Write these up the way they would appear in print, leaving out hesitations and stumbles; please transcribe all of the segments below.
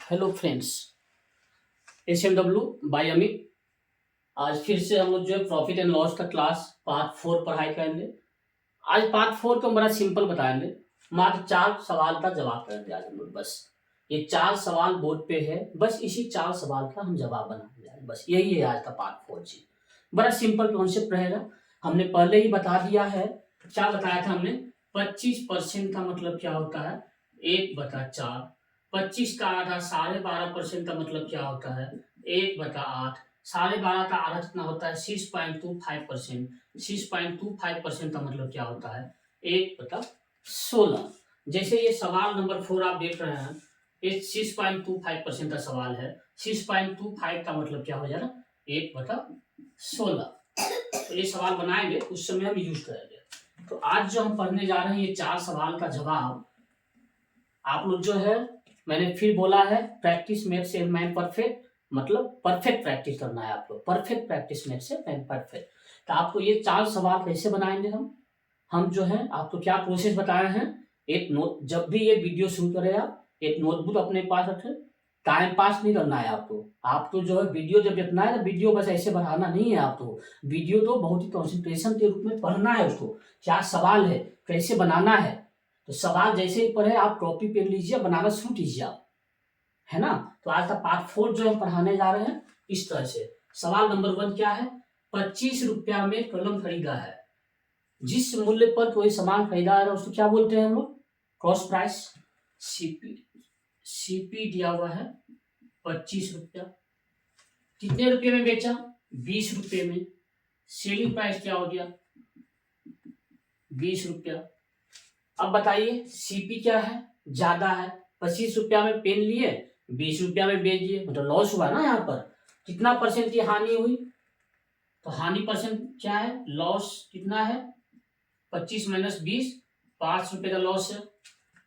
Hello friends, SMW by Amit. आज फिर से हम लोग जो है प्रॉफिट एंड लॉस का क्लास पार्ट 4 पढ़ाई करेंगे। आज पार्ट 4 को बड़ा सिंपल बताएंगे। मात्र 4 सवाल का जवाब करेंगे आज हम लोग। बस ये 4 सवाल बोर्ड पे है, बस इसी 4 सवाल का हम जवाब बनाएंगे। बस यही है आज का पार्ट 4 जी। बड़ा सिंपल कॉन्सेप्ट रहेगा। हमने पहले ही बता दिया है। क्या बताया था हमने? 25% का मतलब क्या होता है? 1/4। 25 का आधा 12.5% का मतलब क्या होता है? 1/8। 12.5 का आधा कितना होता है? 6.25%। 6.25% का मतलब क्या होता है? 1/16। जैसे ये सवाल नंबर 4 आप देख रहे हैं, ये 6.25% का सवाल है। 6.25 का मतलब क्या हो जाएगा? 1/16। तो ये सवाल बनाएंगे, उस समय हम यूज करेंगे। तो आज जो हम पढ़ने जा रहे हैं, ये 4 सवाल का जवाब आप लोग जो है, मैंने फिर बोला है, practice makes a man perfect. मतलब परफेक्ट प्रैक्टिस करना है आप लोग। Perfect practice makes a man perfect. तो आपको ये 4 सवाल कैसे बनाएंगे हम जो है आपको क्या प्रोसेस बताए हैं। एक नोट, जब भी ये वीडियो शुरू करें आप एक नोटबुक अपने पास रखें। टाइम पास नहीं करना है आपको जो है वीडियो जब देखना है ना, वीडियो बस ऐसे बढ़ाना नहीं है आपको। वीडियो तो बहुत ही कंसंट्रेशन के रूप में पढ़ना है उसको। क्या सवाल है, कैसे बनाना है। तो सवाल जैसे ही पढ़े आप कॉपी पेन लीजिए, बनाना शुरू कीजिए आप, है ना। तो आज का पार्ट 4 जो हम पढ़ाने जा रहे हैं इस तरह से। सवाल नंबर 1 क्या है? 25 रुपया में कलम खरीदा है। जिस मूल्य पर कोई सामान खरीदा है उसको क्या बोलते हैं हम लोग? Cost price. सीपी सीपी दिया हुआ है 25 रुपया। कितने रुपये में बेचा? 20 रुपये में। सेलिंग प्राइस क्या हो गया? 20 रुपया। अब बताइए सीपी क्या है? ज्यादा है। 25 रुपया में पेन लिए, 20 रुपया में बेच दिए, मतलब लॉस हुआ ना यहाँ पर। कितना परसेंट की हानि हुई? तो हानि परसेंट क्या है? लॉस कितना है? 25 माइनस 20, 5 रुपए का लॉस है।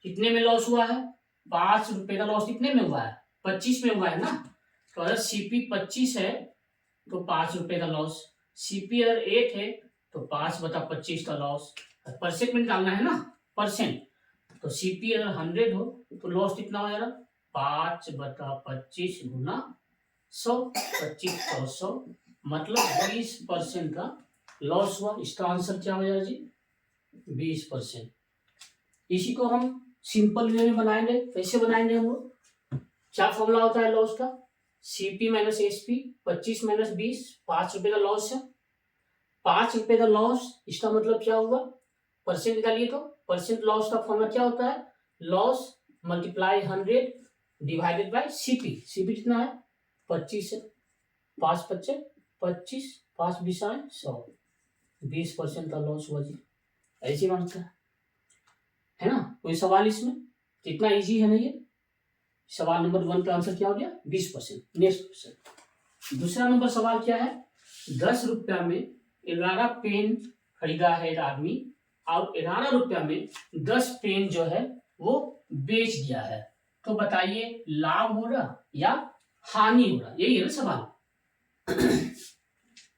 कितने में लॉस हुआ है? 5 रुपए का लॉस कितने में हुआ है? 25 में हुआ है ना। तो अगर सीपी 25 है तो 5 रुपए का लॉस। सीपी अगर 8 है तो 5/25 का लॉस। परसेंट में निकालना है ना, परसेंट। तो सीपी अगर 100 हो तो लॉस कितना हो जाएगा? 5/25 गुना 100। 25/100 मतलब 20% का लॉस हुआ। इसका आंसर क्या हो जाएगा जी? 20%। इसी को हम सिंपल वे में बनाएंगे। कैसे बनाएंगे हम लोग? क्या फॉर्मूला होता है लॉस का? CP minus SP. 25 माइनस 20, 5 रुपए का लॉस है। 5 रुपए का लॉस, इसका मतलब क्या हुआ? परसेंट निकालिए तो परसेंट लॉस का फॉर्मूला क्या होता है? Loss multiply 100 divided by CP. CP कितना है? 25 है। 5×5 = 25, 5×20 = 100। 20% का लॉस हुआ जी। ऐसे बनता है ना। कोई सवाल इसमें? कितना इजी है ना ये। सवाल नंबर 1 का आंसर क्या हो गया? 20%। नेक्स्ट क्वेश्चन, दूसरा नंबर सवाल क्या है? 10 रुपया में 11 पेन खरीदा है एक आदमी और 11 रुपया में 10 पेन जो है वो बेच दिया है। तो बताइए लाभ हो रहा या हानि हो रहा? यही है ना सवाल।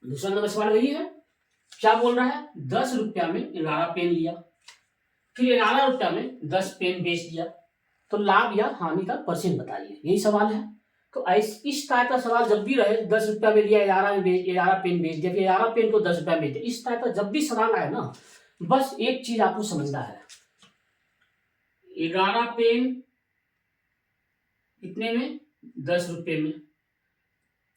दूसरा नंबर सवाल वही है। क्या बोल रहा है? 10 रुपया में 11 पेन लिया, फिर 11 रुपया में 10 पेन बेच दिया। तो लाभ या हानि का परसेंट बताइए, यही सवाल है। तो इस टाइप का सवाल जब भी रहे, 10 रुपया में लिया, 11 पेन बेच दिया, फिर 11 पेन को 10 रुपया बेच दिया, इस टाइप का जब भी सवाल आए ना, बस एक चीज आपको समझना है। 11 पेन कितने में? 10 रुपये में।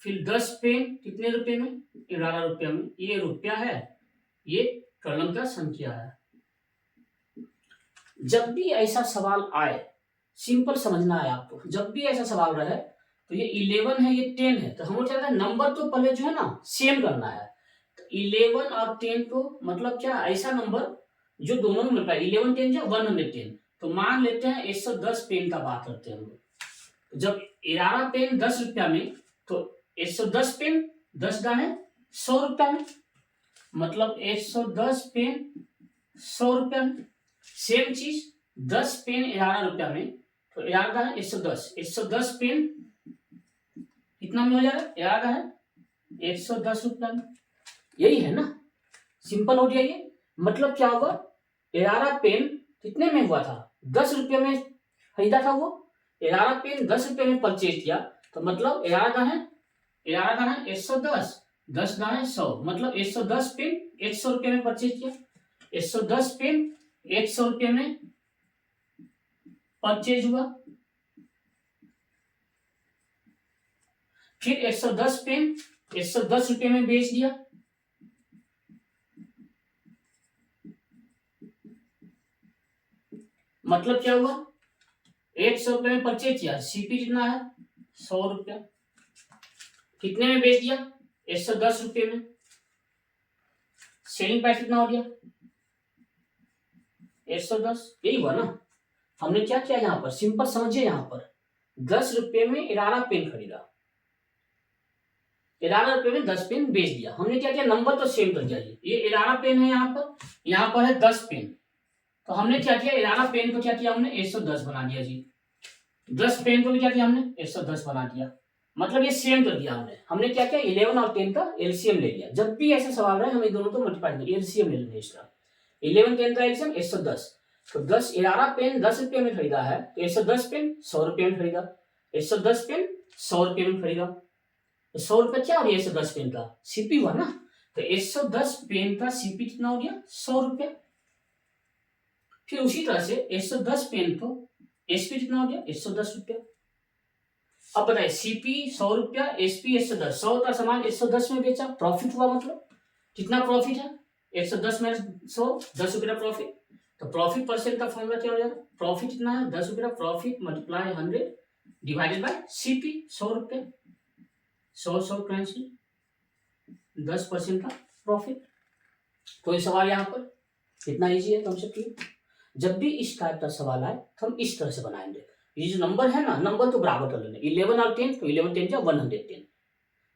फिर 10 पेन कितने रुपए में? 11 रुपया में। ये रुपया है, ये कलम का संख्या है। जब भी ऐसा सवाल आए, सिंपल समझना है आपको। जब भी ऐसा सवाल रहे तो ये 11 है, ये 10 है, तो हम लोग क्या करते हैं, नंबर तो पहले जो है ना सेम करना है। तो 11 और 10 को मतलब क्या, ऐसा नंबर जो दोनों में मिल पाए। 11 10 जो 110। तो मान लेते हैं 110 पेन का बात करते हैं हम लोग। तो जब 11 पेन 10 रुपया में, तो 110 पेन 10 दाने 100 रुपया में, मतलब 110 पेन 100 रुपया में। सेम चीज 10 पेन 11 रुपया में, तो 11 का है 110। 110 पेन कितना में हो जाएगा? 11 का है 110 रुपया में। यही है ना, सिंपल हो गया ये। मतलब क्या हुआ? 11 पेन कितने में हुआ था? 10 रुपये में खरीदा था वो, 11 पेन 10 रुपये में परचेज किया, तो मतलब 11 का है 110, 10 का है 100, मतलब 110 पेन 100 रुपये में परचेज किया। 110 पेन 100 रुपये में परचेज हुआ। फिर 110 पेन 110 रुपये में बेच दिया। मतलब क्या हुआ, 100 रुपये में परचेज किया, सीपी कितना है 100 रुपया, कितने में बेच दिया 110 रुपये में, सेलिंग प्राइस कितना हो गया 110। यही हुआ ना। हमने क्या किया यहाँ पर, सिंपल समझिए, यहाँ पर 10 रुपये में 11 पेन खरीदा, 11 रुपये में 10 पेन बेच दिया। हमने क्या किया, नंबर तो सेम कर दिया। ये 11 पेन है, यहाँ पर है 10 पेन, तो हमने क्या किया 11 पेन को क्या किया हमने 110 बना दिया जी। 10 पेन को भी क्या किया हमने 110 बना दिया, मतलब ये सेम कर दिया हमने। हमने क्या किया 11 और 10 का एलसीएम ले लिया। जब भी ऐसे सवाल रहे हमें दोनों को मल्टीप्लाई एलसीएम ले लेंगे इसका। 11 10 का एलसीएम 110, तो 11 पेन 10 रुपये में खरीदा है, तो 110 पेन 100 रुपये में खरीदा। 110 पेन 100 रुपये में खरीदा, तो 100 रुपये क्या हो गया 110 पेन का सीपी हुआ ना। तो 110 पेन का सीपी कितना हो गया 100 रुपये। फिर उसी तरह से 110 पेन तो एसपी कितना हो गया 110 रुपया। अब बताइए सीपी 100 रुपया, एसपी 110, 100 का सामान 110 में बेचा, प्रॉफिट हुआ। मतलब कितना प्रॉफिट है 110 में 100, 10 रुपये का प्रॉफिट। तो प्रॉफिट परसेंट का फॉर्मूला क्या हो जाएगा, प्रॉफिट कितना है 10 रुपये का profit multiply 100 divided by CP 100 रुपये, 100 कैंसिल, 10% का प्रॉफिट। कोई सवाल यहाँ पर, कितना इजी है कॉन्सेप्ट। जब भी इस टाइप का सवाल आए तो हम इस तरह से बनाएंगे। ये जो नंबर है ना, नंबर तो बराबर कर लेंगे, 11 और 10, तो 11 10 110,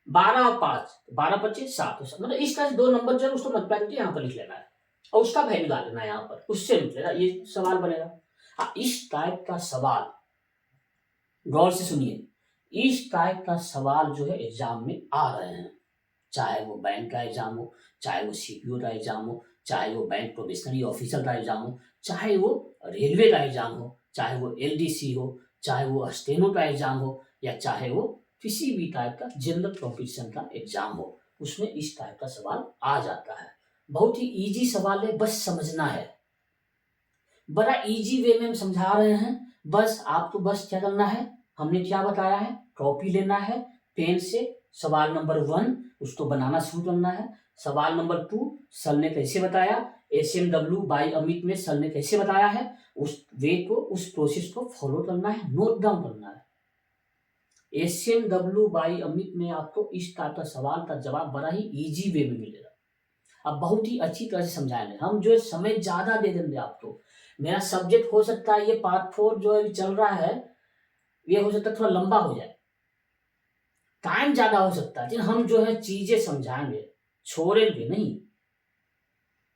12 और 5 12 25 7, मतलब इस तरह से दो नंबर जो है उसको मल्टीप्लाई करके यहाँ पर लिख लेना है और उसका वैल्यू डाल लेना है यहाँ पर, उससे निकलेगा ये सवाल बनेगा। हाँ, इस टाइप का सवाल गौर से सुनिए, इस टाइप का सवाल जो है एग्जाम में आ रहे हैं, चाहे वो बैंक का एग्जाम हो, चाहे वो सीपीओ का एग्जाम हो, चाहे वो बैंक प्रोबेशनरी ऑफिसर का एग्जाम हो, चाहे वो रेलवे का एग्जाम हो, चाहे वो एलडीसी हो, चाहे वो स्टेनो का एग्जाम हो, या चाहे वो किसी भी टाइप का जनरल कॉम्पिटिशन का एग्जाम हो, उसमें इस टाइप का सवाल आ जाता है। बहुत ही इजी सवाल है, बस समझना है। बड़ा इजी वे में हम समझा रहे हैं, बस आपको बस क्या करना है, हमने क्या बताया है, कॉपी लेना है, पेन से सवाल नंबर 1 उसको बनाना शुरू करना है। सवाल नंबर 2 सर ने कैसे बताया, SMW बाई अमित में सर ने कैसे बताया है, उस वे को, उस प्रोसेस को फॉलो करना है, नोट डाउन करना है। SMW बाई अमित में आपको इस टाइप का सवाल का जवाब बड़ा ही इजी वे में मिलेगा। अब बहुत ही अच्छी तरह से समझाएंगे हम, जो समय ज्यादा दे देंगे आपको। मेरा सब्जेक्ट हो सकता है ये पार्ट 4 जो अभी चल रहा है, ये हो सकता है थोड़ा लंबा हो जाए, टाइम ज्यादा हो सकता है, लेकिन हम जो है चीजें समझाएंगे, छोड़ेंगे नहीं।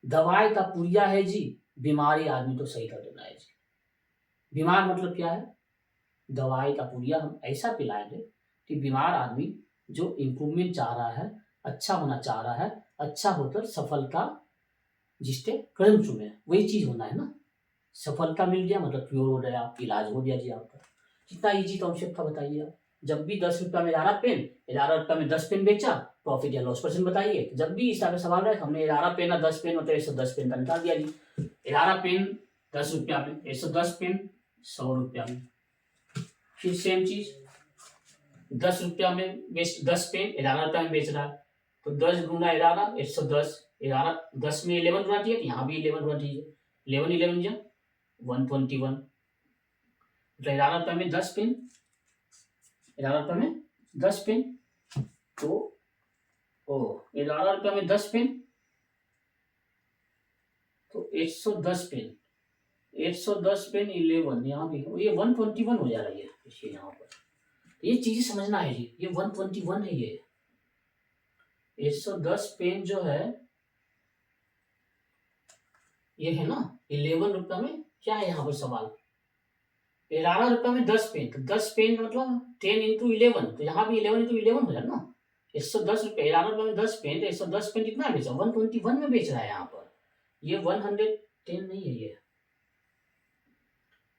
दवाई का पुड़िया है जी, बीमारी आदमी तो सही कर देना है जी। बीमार मतलब क्या है, दवाई का पुड़िया हम ऐसा पिलाएंगे कि बीमार आदमी जो इम्प्रूवमेंट चाह रहा है, अच्छा होना चाह रहा है, अच्छा होकर सफलता जिसके कदम चुमे, वही चीज होना है ना। सफलता मिल गया मतलब क्योर हो गया, इलाज हो गया जी आपका। कितना इजी कॉन्सेप्ट था बताइए आप। जब भी 10 रुपया में 11 पेन, 11 रुपया में 10 पेन बेचा, प्रॉफिट या लॉस परसेंट बताइए। जब भी इस तरह का सवाल है, हमने 11 पेन और 10 पेन मतलब 110 पेन का निकाल दिया जी। 11 पेन 10 रुपया में, 110 पेन 100 रुपया में। फिर सेम चीज 10 रुपया में 10 पेन 11 रुपया में बेच रहा है, तो 10 गुना 11 110, 11 10 में 11 गुना दिए, यहाँ भी 11 गुना दीजिए, 11 11 जा 121, मतलब 11 रुपये में 10 पेन, 11 रुपये में 10 पेन, तो 11 रुपये में 10 पेन, तो 110 पेन, 110 पेन 11, यहाँ भी ये 121 हो जा रहा है ये यहाँ पर। ये चीजें समझना है जी, ये 121 है, ये 110 पेन जो है ये है ना 11 रुपये में, क्या है यहाँ पर सवाल, 11 रुपये में 10 पेन, तो 10 पेन मतलब 10 इंटू 11, तो यहाँ भी 11 इंटू 11 हो जाए ना। 110 रुपये, 11 रुपये में 10 पेन, तो 110 पेन कितना बेचा 121 में बेच रहा है यहाँ पर। ये 110 नहीं है,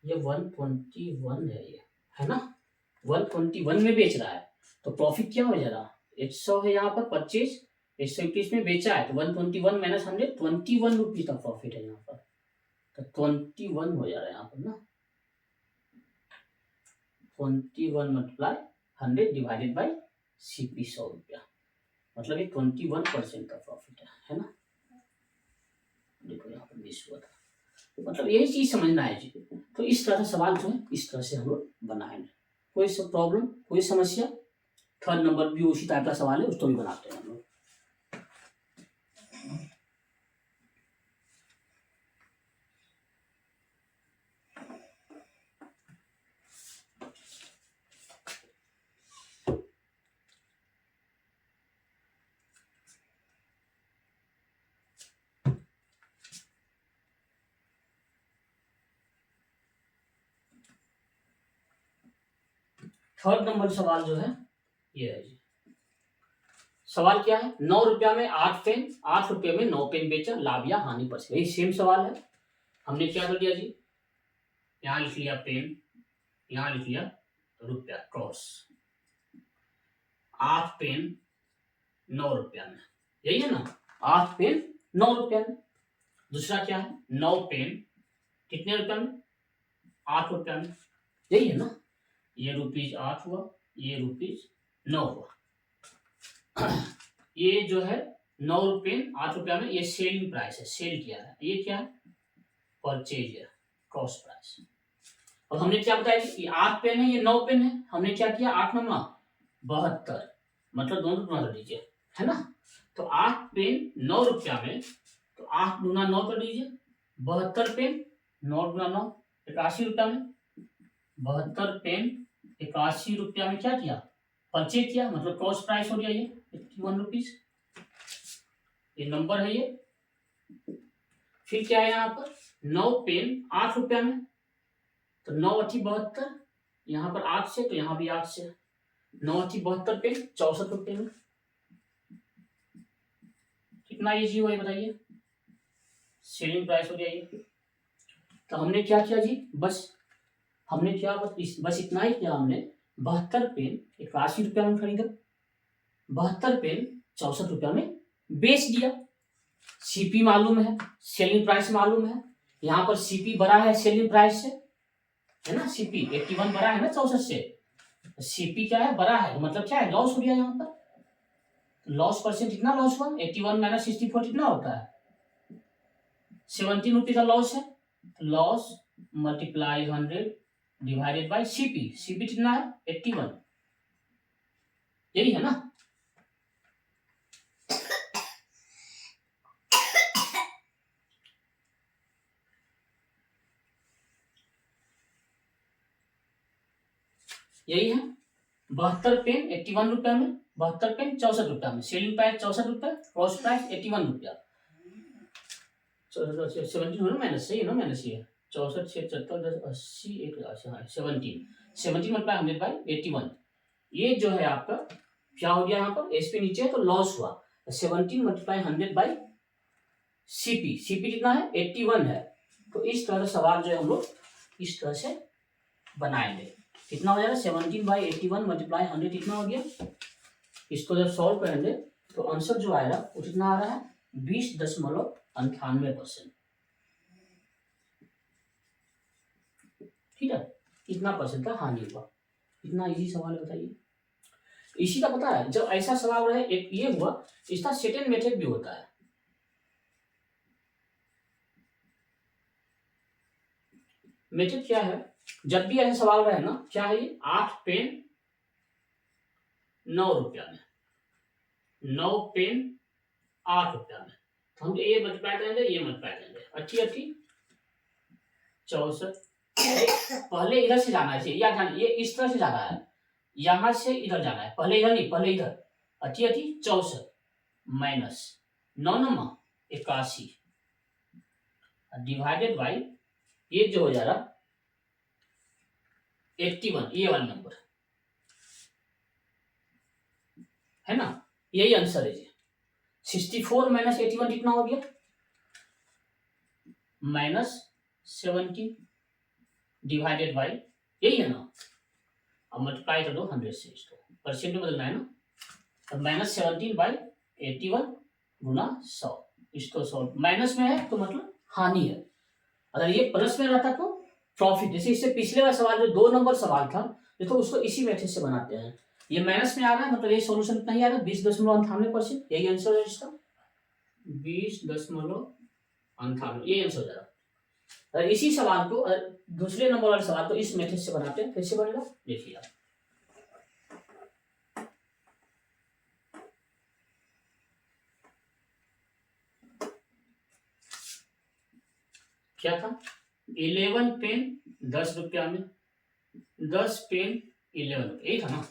ये 121 है, ये है ना, 121 में बेच रहा है, तो प्रॉफिट क्या हो जाएगा, 100 है यहाँ पर परचेज, 121 में बेचा है, तो 121 माइनस 100, 21 रुपीज का प्रॉफिट है यहाँ पर, तो 21 हो जा रहा है यहाँ पर ना, 21 मल्टीप्लाई 100 डिवाइडेड बाई सीपी 100 रुपया, मतलब ये 21% का प्रॉफिट है ना। देखो यहाँ पर मिस हुआ था, मतलब यही चीज समझना है जी। तो इस तरह का सवाल जो है इस तरह से हम लोग बनाएंगे, कोई सब प्रॉब्लम, कोई समस्या। थर्ड नंबर भी उसी टाइप का सवाल है, उसको भी बनाते हैं हम लोग। थर्ड नंबर सवाल जो है ये है जी। सवाल क्या है, 9 रुपया में 8 पेन, 8 रुपये में 9 पेन बेचा, लाभ या हानि पर से, यही सेम सवाल है। हमने क्या कर दिया जी, यहाँ लिख लिया पेन, यहाँ लिख लिया रुपया, क्रॉस, 8 पेन 9 रुपया में, यही है ना, 8 पेन 9 रुपया में। दूसरा क्या है, 9 पेन कितने रुपया में, 8 रुपया में, यही है ना, ये रुपीज 8 हुआ, ये रुपीज 9 हुआ। ये जो है 9 रुपये 8 रुपया में, ये सेलिंग प्राइस है, सेल किया है, ये क्या है, परचेज है, कॉस्ट प्राइस। अब हमने क्या बताया कि 8 पेन है, ये 9 पेन है, हमने क्या किया, 8 9 72, मतलब दोनों गुना कर दीजिए, है ना। तो 8 पेन 9 रुपया में, तो 8 गुना 9 कर दीजिए, 72 पेन 9 गुना 9 81 रुपया में, 72 पेन 81 रुपया में क्या किया, परचेज किया, मतलब कॉस्ट प्राइस हो गया ये 51 रुपीज, ये नंबर है ये। फिर क्या है यहाँ पर, 9 पेन 8 रुपया में, तो 9 8 72, यहाँ पर 8 से, तो यहाँ भी 8 से, 9 8 72 पेन 64 रुपये में, कितना इजी हुआ ये बताइए, सेलिंग प्राइस हो गया ये। तो हमने क्या किया जी, बस हमने क्या, बस इतना ही किया हमने, 72 पेन 81 रुपया में खरीदा, 72 पेन 64 रुपया में बेच दिया, सीपी मालूम है, सेलिंग प्राइस मालूम है, यहाँ पर सीपी बड़ा है सेलिंग प्राइस से, है ना, सीपी 81 बड़ा है ना 64 से, सीपी क्या है, बड़ा है, मतलब क्या है, लॉस हो गया यहाँ पर, लॉस परसेंट कितना लॉस हुआ, 81 माइनस 64 कितना होता है, 17 रुपये का लॉस है, loss multiply 100 divided by CP, CP कितना है 81, यही है ना। यही है, 72 पेन 81 रुपया में, 72 पेन 64 रुपया में, सेलिंग प्राइस 64 रुपया, कॉस्ट प्राइस 81 रुपया, 17 माइनस, सही है ना, माइनस ये 64 6 74 10 80 1 17 मल्टीप्लाई 100 बाई 81, ये जो है आपका क्या हो गया, यहाँ पर एसपी नीचे है तो लॉस हुआ, 17 मल्टीप्लाई 100 बाई सीपी, सीपी कितना है 81 है। तो इस तरह का सवाल जो है हम लोग इस तरह से बनाएंगे, कितना हो जाएगा 17 बाई 81 मल्टीप्लाई 100 कितना हो गया, इसको जब सॉल्व करेंगे तो आंसर जो आएगा वो कितना आ रहा है 20.98%, ठीक है, कितना परसेंट का हानि हुआ, इतना इजी सवाल है बताइए। इसी का पता है, जब ऐसा सवाल रहे, एक ये हुआ, इसका सेकंड मेथड भी होता है, मेथड क्या है, जब भी ऐसा सवाल रहे ना, क्या है ये 8 पेन 9 रुपया में, 9 पेन 8 रुपया में, तो हम ये मल्टीप्लाई करेंगे, ये मल्टीप्लाई करेंगे, अच्छी 64, पहले इधर से जाना चाहिए, या जाना, ये इस तरह से जाना है, यहां से इधर जाना है, पहले इधर नहीं, पहले इधर, 64 माइनस 9 9 81 डिवाइडेड बाई, ये जो हो जा रहा 81, ये वाला नंबर है ना, यही आंसर है जी। 64 माइनस 81 कितना हो गया, माइनस 17 डिवाइडेड बाई, यही है ना, अब मल्टीप्लाई कर दो 100 से, इसको परसेंट में बदलना है ना। अब -17/81 गुना 100, इसको 100 माइनस में है तो मतलब हानि है, अगर ये प्लस में रहता तो प्रॉफिट। जैसे इससे पिछले वाला सवाल जो 2 नंबर सवाल था, देखो उसको इसी मेथड से बनाते हैं। ये माइनस में आ रहा है मतलब ये सॉल्यूशन कितना ही आ रहा है 20.98%, यही आंसर है इसका 20.98, ये आंसर हो जाएगा। अगर इसी सवाल को दूसरे नंबर वाले सवाल को इस मेथड से बनाते हैं, कैसे बनेगा देखिए आप। क्या था 11 पेन 10 रुपया में, 10 पेन 11 रुपये, यही था ना।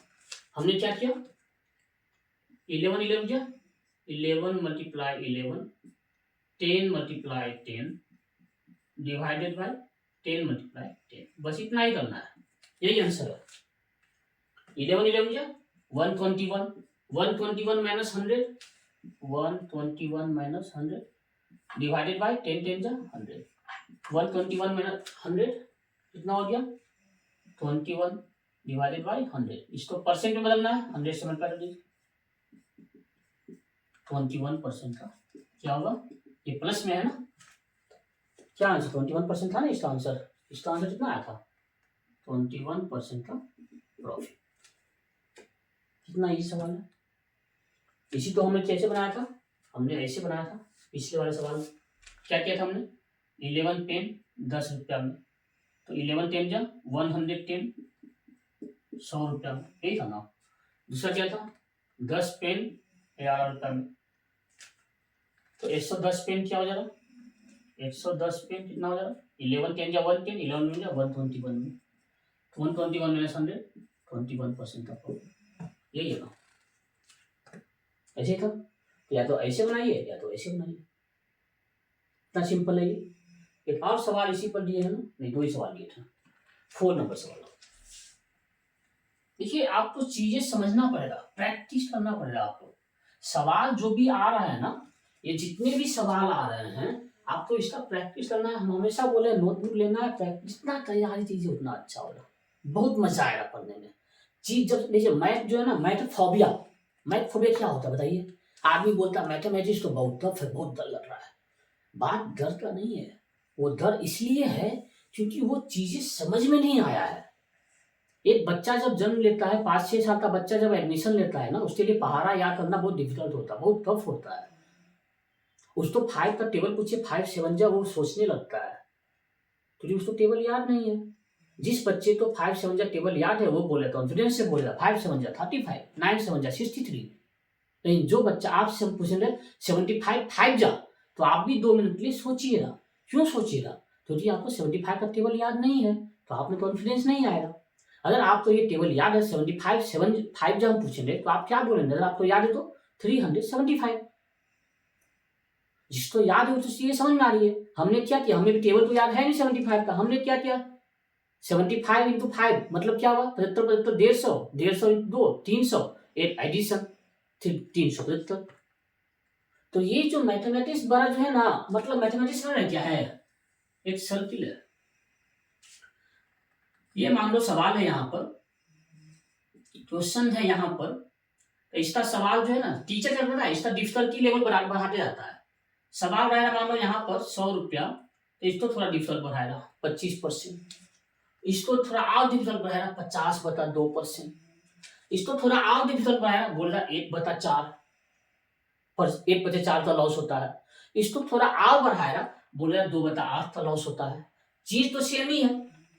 हमने क्या किया 11 क्या 11 multiply 11, 10 multiply 10 divided by 10 multiply 10, बस इतना ही करना है, यही आंसर है। 11 क्या 121, 121 माइनस 100, 121 माइनस 100 डिवाइडेड बाय 10 10 जा 100, 121 माइनस 100 कितना हो गया 21 डिवाइडेड बाय 100, इसको परसेंट में बदलना है, 100 से मल्टीप्लाई कर दीजिए 21% का क्या होगा, ये प्लस में है ना, क्या आंसर 21% था ना इसका आंसर कितना आया था 21% का प्रॉफिट। कितना इजी सवाल है। इसी तो हमने कैसे बनाया था, हमने ऐसे बनाया था पिछले वाले सवाल। क्या किया था हमने 11 पेन 10 रुपया में, तो 11 10 जा 110 100 रुपया में, यही था ना। दूसरा क्या था 10 पेन 11 रुपया में, तो 110 पेन क्या हो जाएगा 110 पेन कितना हो जाएगा 11 10 जा 110, 11 में जा 121 में, 121 माइनस 100 21% का प्रॉफिट, यही है ना। ऐसे था तो या तो ऐसे बनाइए या तो ऐसे बनाइए, इतना सिंपल है ये। एक और सवाल इसी पर दिए है ना, नहीं 2 ही सवाल दिए थे, 4 नंबर सवाल। देखिए आपको चीजें समझना पड़ेगा, प्रैक्टिस करना पड़ेगा आपको। सवाल जो भी आ रहा है ना, ये जितने भी सवाल आ रहे हैं आपको इसका प्रैक्टिस करना है। हम हमेशा बोले नोटबुक लेना है, प्रैक्टिस जितना तैयारी चीजें उतना अच्छा होगा, बहुत मजा आएगा पढ़ने में। चीज जब देखिए मैथ जो है ना, मैथ फोबिया क्या होता है बताइए। आदमी बोलता है मैथमेटिक्स तो बहुत टफ है, बहुत डर लग रहा है। बात डर का नहीं है, वो डर इसलिए है क्योंकि वो चीजें समझ में नहीं आया है। एक बच्चा जब जन्म लेता है, 5-6 साल का बच्चा जब एडमिशन लेता है ना, उसके लिए पहाड़ा याद करना बहुत डिफिकल्ट होता है, बहुत टफ होता है। उसको 5 का टेबल पूछे 5 7 जा वो सोचने लगता है, क्योंकि उसको टेबल याद नहीं है। जिस बच्चे को 5 7 जा टेबल याद है वो बोले कॉन्फिडेंस से बोलेगा 5 7 जा 35, 9 7 जा 63। लेकिन जो बच्चा आपसे पूछेंगे 75 5 जा, तो आप भी 2 मिनट के लिए सोचिएगा। क्यों सोचिएगा, क्योंकि आपको 75 का टेबल याद नहीं है, तो आप में कॉन्फिडेंस नहीं आएगा। अगर आपको ये टेबल याद है 75 जब हम पूछेंगे तो आप क्या बोलेंगे, अगर आपको याद है तो 375। जिसको याद है तो ये समझ में आ रही है। हमने क्या किया, हमें भी टेबल तो याद है नहीं 75 का, हमने क्या किया 75 इंटू 5 मतलब क्या हुआ 75 75 150 इंटू 2 300, एक एडिशन 375। तो ये जो मैथमेटिक्स बड़ा जो है ना, मतलब मैथमेटिक्स में क्या है, एक सर्किल है। ये मान लो सवाल है, यहाँ पर क्वेश्चन है यहाँ पर, तो इसका सवाल जो है ना टीचर क्या करता है, इसका डिफिकल्टी लेवल बढ़ाते जाता है। सवाल रहेगा मान लो यहाँ पर 100 रुपया, तो इसको थोड़ा डिफिकल्ट बढ़ाएगा 25%, इसको थोड़ा और डिफिकल्ट बढ़ाएगा 50/2%, इसको थोड़ा और डिफिकल्ट बढ़ाएगा बोलेगा 1/4 पर 1/4 का लॉस होता है। इसको थोड़ा और बढ़ाएगा बोलेगा 2/8 का लॉस होता है। चीज तो सेम ही है,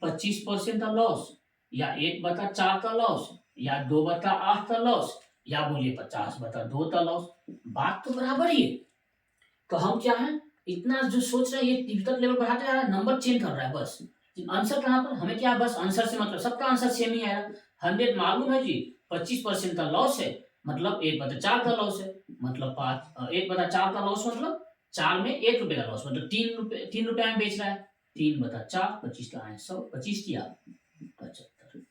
25% का लॉस या 1/4 का लॉस या 2/8 का लॉस या बोलिए 50/2 का लॉस, बात तो बराबर ही है। तो हम क्या है इतना जो सोच रहे हैं, ये डिफिकल्ट लेवल बढ़ाते जा रहा है, नंबर चेंज कर रहा है बस। आंसर कहाँ पर, हमें क्या बस आंसर से मतलब, सबका आंसर सेम ही आएगा। 100 मालूम है जी 25% का लॉस है, मतलब 1/4 का लॉस है, मतलब 1/4 का लॉस मतलब 4 में 1 रुपए का लॉस, मतलब 3 रुपए में बेच रहा है। 3/4 25 का है 100, 25 किया 75।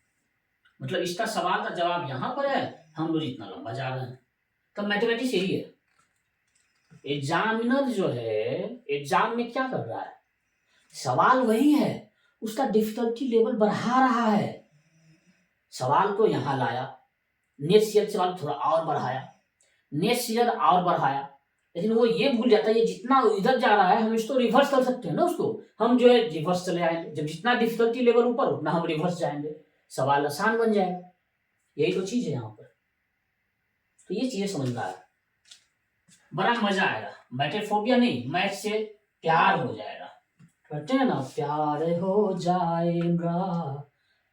मतलब इसका सवाल का जवाब यहाँ पर है, हम लोग इतना लंबा जा रहे हैं। तो मैथमेटिक्स यही है। एग्जामिनर जो है एग्जाम में क्या कर रहा है, सवाल वही है, उसका डिफिकल्टी लेवल बढ़ा रहा है। सवाल तो यहाँ लाया, नेट शेयर सवाल थोड़ा और बढ़ाया, नेट शेयर और बढ़ाया, लेकिन वो ये भूल जाता है ये जितना इधर जा रहा है हम इसको रिवर्स कर सकते हैं ना, उसको हम जो है रिवर्स चले आएंगे, जब जितना डिफिकल्टी लेवल ऊपर उतना हम रिवर्स जाएंगे, सवाल आसान बन जाएगा। यही तो चीज है यहाँ पर। तो ये चीजें समझना है, बड़ा मजा आएगा। मैथोफोबिया नहीं, मैथ से प्यार हो जाएगा। कहते हैं ना, प्यार हो जाएगा,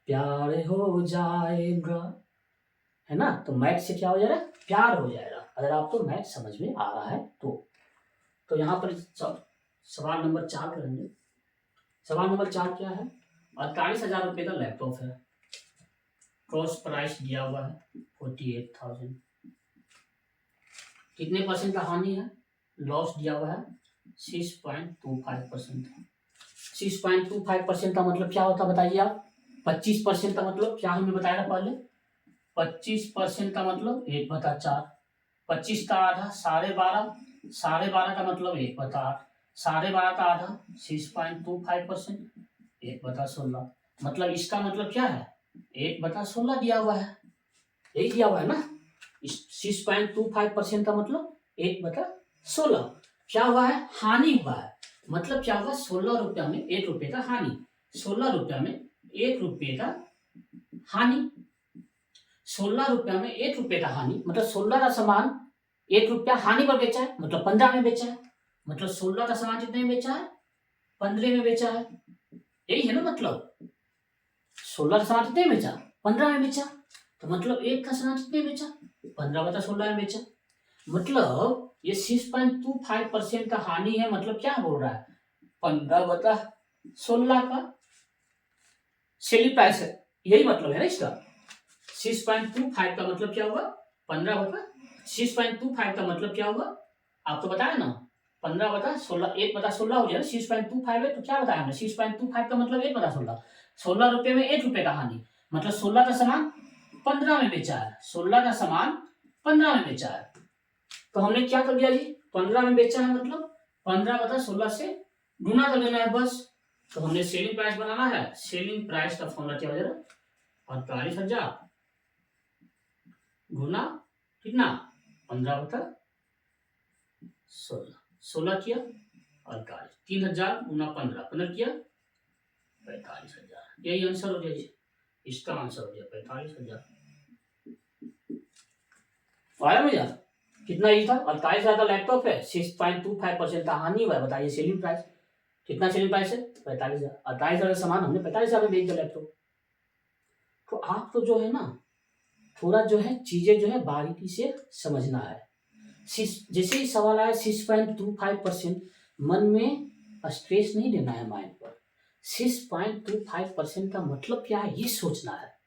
प्यार हो जाएगा, है ना। तो मैथ से क्या हो जाएगा, प्यार हो जाएगा, अगर आपको मैथ समझ में आ रहा है तो यहाँ पर सवाल नंबर 4 करेंगे। सवाल नंबर 4 क्या है, 48,000 रुपये का लैपटॉप है, कॉस्ट प्राइस दिया हुआ है 48,000, कितने परसेंट का हानि है, लॉस दिया हुआ है 6.25%। 6.25% का मतलब क्या होता है बताइए आप। 25% का मतलब क्या हमने बताया पहले, 25% का मतलब 1/4, 25 का आधा 12.5, 12.5 का मतलब 1/8, 12.5 का आधा 6.25%, 1/16। मतलब इसका मतलब क्या है, 1/16 दिया हुआ है, यही दिया हुआ है ना। 6.25% का मतलब 1/16। क्या हुआ है, हानि हुआ है, मतलब क्या हुआ, 16 रुपया में 1 रुपये का हानि, 16 रुपया में 1 रुपये का हानि, 16 रुपया में 1 रुपये का हानि, मतलब 16 का सामान 1 रुपया हानि पर बेचा है, मतलब 15 में बेचा है, मतलब 16 का सामान कितने में बेचा है, 15 में बेचा है, यही है ना मतलब। 16 का सामान कितने में बेचा, 15 में बेचा, तो मतलब 1 का सामान कितने में बेचा, 15/16 में बेचा। मतलब ये 6.25% का हानि है, मतलब क्या बोल रहा है, 15/16 का सेलिंग प्राइस है, यही मतलब है ना इसका। 6.25 का मतलब क्या हुआ, 6.25 का मतलब क्या हुआ, आपको बताया ना, 15/16, 1/16 हो जाए, 6.25 है, तो क्या बताया हमने, 6.25 का मतलब 1/16, 16 रुपये में 1 रुपये का हानि, मतलब 16 का सामान 15 में बेचा है, 16 का सामान 15 में बेचा है, तो हमने क्या कर दिया जी, 15 में बेचा है, मतलब 15/16 से गुना कर देना है बस। तो हमने सेलिंग प्राइस बनाना है, सेलिंग प्राइस का फॉर्मूला क्या हो जाएगा, 48,000 गुना कितना, 15/16, 16 किया 48, 3,000 गुना 15, 15 किया 45,000, यही आंसर हो गया जी, इसका आंसर हो गया 45,000। आया मुझे, कितना ही था, 48,000 का लैपटॉप है, 6.25% का हानि हुआ है, बताइए सेलिंग प्राइस कितना, सेलिंग प्राइस है 45,000, 48,000 का सामान हमने 45,000 में बेच दिया लैपटॉप। तो आपको जो है ना, थोड़ा जो है चीजें जो है बारीकी से समझना है। जैसे ही सवाल आया 6.25%, मन में स्ट्रेस नहीं देना है माइंड पर। 6.25% का मतलब क्या है ये सोचना है।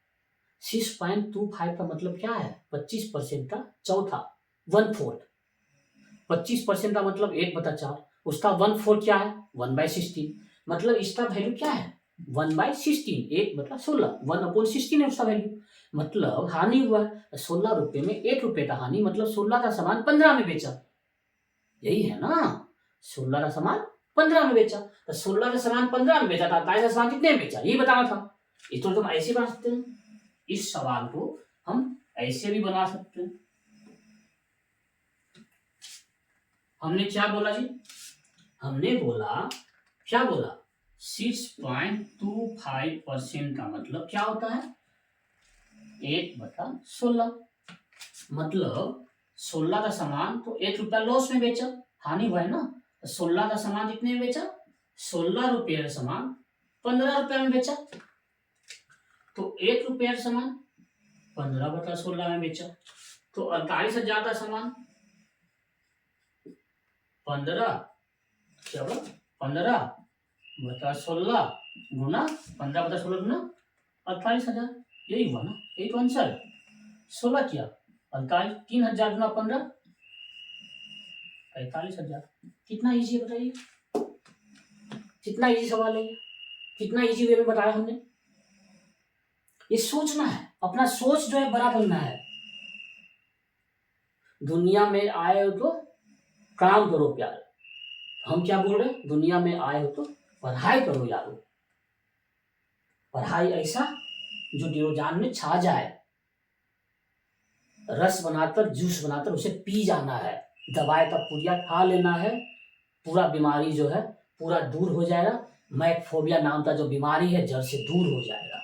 6.25 का मतलब क्या है, 25% का चौथा, 1/4। 25% का मतलब 1/4, उसका 1/4 क्या है, 1/16, मतलब इसका वैल्यू क्या है, 1/16, 1/16, 1/16 है उसका वैल्यू, मतलब हानि हुआ 16 रुपये में 1 रुपये का हानि, मतलब 16 का सामान 15 में बेचा, यही है ना। 16 का सामान 15 में बेचा, तो 16 का सामान 15 में बेचा था, 28 का सामान कितने में बेचा, ये बताना था। ये तो तुम ऐसे बना सकते हैं, इस सवाल को हम ऐसे भी बना सकते हैं। हमने क्या बोला जी, हमने बोला, क्या बोला, 6.25% का मतलब क्या होता है, 1/16, मतलब 16 का सामान तो 1 रुपया लॉस में बेचा, हानि हुआ है ना, 16 का सामान कितने में बेचा, 16 रुपये का सामान 15 रुपये में बेचा, तो 1 रुपये का सामान 15/16 में बेचा, तो 48,000 का सामान 15/16 गुना 15/16 गुना 48,000, यही हुआ ना, यही तो आंसर है। 16 किया 48, 3,000 गुना 15, 45,000। कितना इजी है बताइए, कितना इजी सवाल है, कितना इजी वे में बताया हमने। ये सोचना है, अपना सोच जो है बड़ा बनना है। दुनिया में आए हो तो काम करो प्यार, हम क्या बोल रहे हैं, दुनिया में आए हो तो पढ़ाई करो यारो, पढ़ाई ऐसा जो डिरोजान में छा जाए, रस बनाकर जूस बनाकर उसे पी जाना है। दवाई का पुड़िया खा लेना है, पूरा बीमारी जो है पूरा दूर हो जाएगा। मैकफोबिया नाम का जो बीमारी है जड़ से दूर हो जाएगा।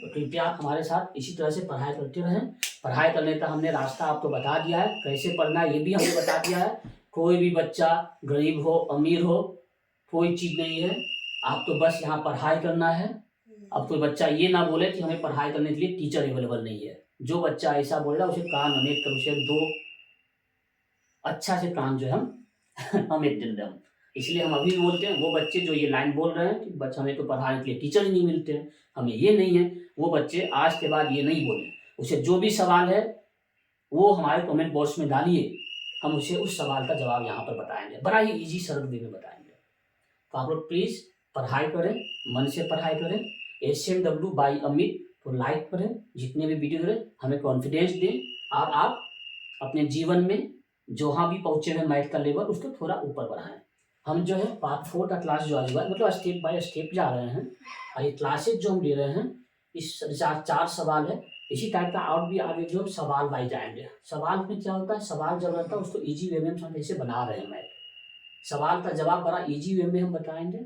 तो कृपया हमारे साथ इसी तरह से पढ़ाई करते रहें। पढ़ाई करने का हमने रास्ता आपको बता दिया है, कैसे पढ़ना है ये भी हमने बता दिया है। कोई भी बच्चा गरीब हो अमीर हो कोई चीज़ नहीं है, आपको बस यहाँ पढ़ाई करना है। अब कोई बच्चा ये ना बोले कि हमें पढ़ाई करने के लिए टीचर अवेलेबल नहीं है। जो बच्चा ऐसा बोल रहा है उसे कान हम एक तरफ से दो अच्छा से कान जो है हम एक दिन हम इसलिए हम अभी बोलते हैं वो बच्चे जो ये लाइन बोल रहे हैं कि बच्चा हमें तो पढ़ाने के लिए टीचर ही नहीं मिलते हैं, हमें ये नहीं है, वो बच्चे आज के बाद ये नहीं बोले। उसे जो भी सवाल है वो हमारे कमेंट बॉक्स में डालिए, हम उसे उस सवाल का जवाब यहाँ पर बताएंगे, बड़ा ही ईजी सरल वे में बताएंगे। तो आप लोग प्लीज़ पढ़ाई करें, मन से पढ़ाई करें। SMW बाई अमित को लाइक करें, जितने भी वीडियो करें हमें कॉन्फिडेंस दें और आप अपने जीवन में जहाँ भी पहुँचे हुए मैथ का लेवल उसको थोड़ा ऊपर बढ़ाएं। हम जो है पार्ट 4 का क्लास जो आज हुआ है मतलब स्टेप बाय स्टेप जा रहे हैं और ये क्लासेज जो हम ले रहे हैं इस 4 सवाल है, इसी टाइप का और भी आगे जो सवाल बाई जाएंगे। सवाल में क्या होता है, सवाल जब रहता है उसको ईजी वे में हम कैसे बना रहे हैं मैथ, सवाल का जवाब बड़ा ईजी वे में हम बताएंगे।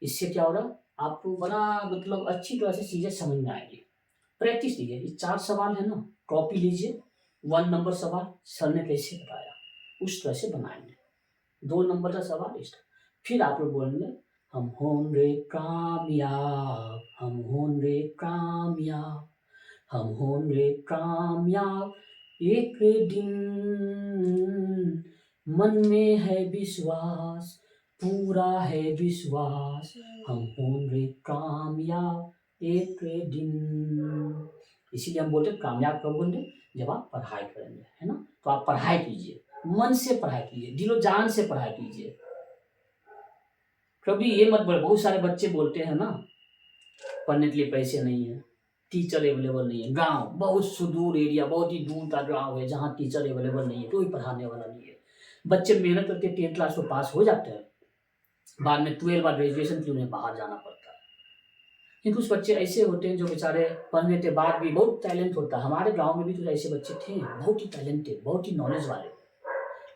इससे क्या होगा आपको बड़ा मतलब अच्छी तरह से चीज़ें समझ में आएगी। प्रैक्टिस कीजिए, ये 4 सवाल है ना, कॉपी लीजिए, 1 नंबर सवाल सर ने कैसे बताया उस तरह से बनाएंगे, 2 नंबर का सवाल इस, फिर आप लोग बोलेंगे हम होंगे कामयाब, हम होंगे कामयाब, हम होंगे कामयाब एक दिन, मन में है विश्वास, पूरा है विश्वास, हम होंगे कामयाब एक दिन। इसीलिए हम बोलते कामयाब कब होंगे, जब आप पढ़ाई करेंगे, है ना। तो आप पढ़ाई कीजिए, मन से पढ़ाई कीजिए, दिलो जान से पढ़ाई कीजिए। कभी ये मत बोले, बहुत सारे बच्चे बोलते हैं ना पढ़ने के लिए पैसे नहीं है, टीचर अवेलेबल नहीं है। गांव बहुत सुदूर एरिया, बहुत ही दूर का गांव है जहाँ टीचर अवेलेबल नहीं है, कोई पढ़ाने वाला नहीं है। बच्चे मेहनत करके 10th क्लास को पास हो जाते हैं, बाद में 12 बाद ग्रेजुएशन के लिए उन्हें बाहर जाना पड़ता है। लेकिन कुछ बच्चे ऐसे होते हैं जो बेचारे पढ़ने के बाद भी बहुत टैलेंट होता है। हमारे गाँव में भी कुछ ऐसे बच्चे थे बहुत ही टैलेंटेड, बहुत ही नॉलेज वाले,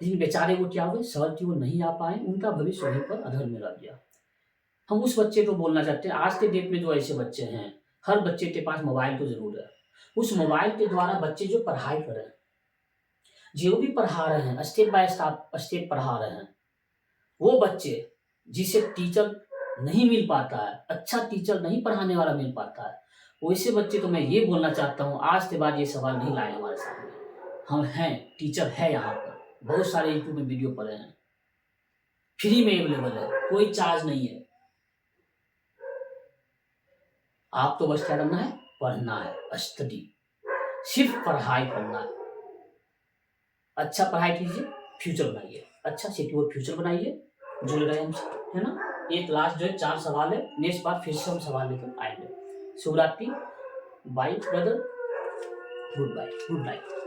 लेकिन बेचारे वो क्या हुए सर की वो नहीं आ पाए, उनका भविष्य वहीं पर अधर में रह गया। हम उस बच्चे को बोलना चाहते हैं, आज के डेट में जो ऐसे बच्चे हैं, हर बच्चे के पास मोबाइल तो जरूर है, उस मोबाइल के द्वारा बच्चे जो पढ़ाई कर रहे हैं, जो भी पढ़ा रहे हैं, स्टेप बाय स्टेप पढ़ा रहे हैं, वो बच्चे जिसे टीचर नहीं मिल पाता है, अच्छा टीचर नहीं पढ़ाने वाला मिल पाता है, वैसे बच्चे को मैं ये बोलना चाहता हूँ आज के बाद ये सवाल नहीं लाए हमारे सामने। हम हैं, टीचर है यहाँ पर, बहुत सारे यूट्यूब में वीडियो पड़े हैं, फ्री में अवेलेबल है, कोई चार्ज नहीं है। आप तो बस क्या करना है, पढ़ना है, स्टडी, सिर्फ पढ़ाई करना है। अच्छा पढ़ाई कीजिए, फ्यूचर बनाइए, अच्छा सिक्योर फ्यूचर बनाइए, जुड़ रहे हमसे, है ना। ये क्लास जो है 4 सवाल है, नेक्स्ट बार फिर से हम सवाल लेकर आएंगे। शुभरात्रि, bye brother, good bye, good night.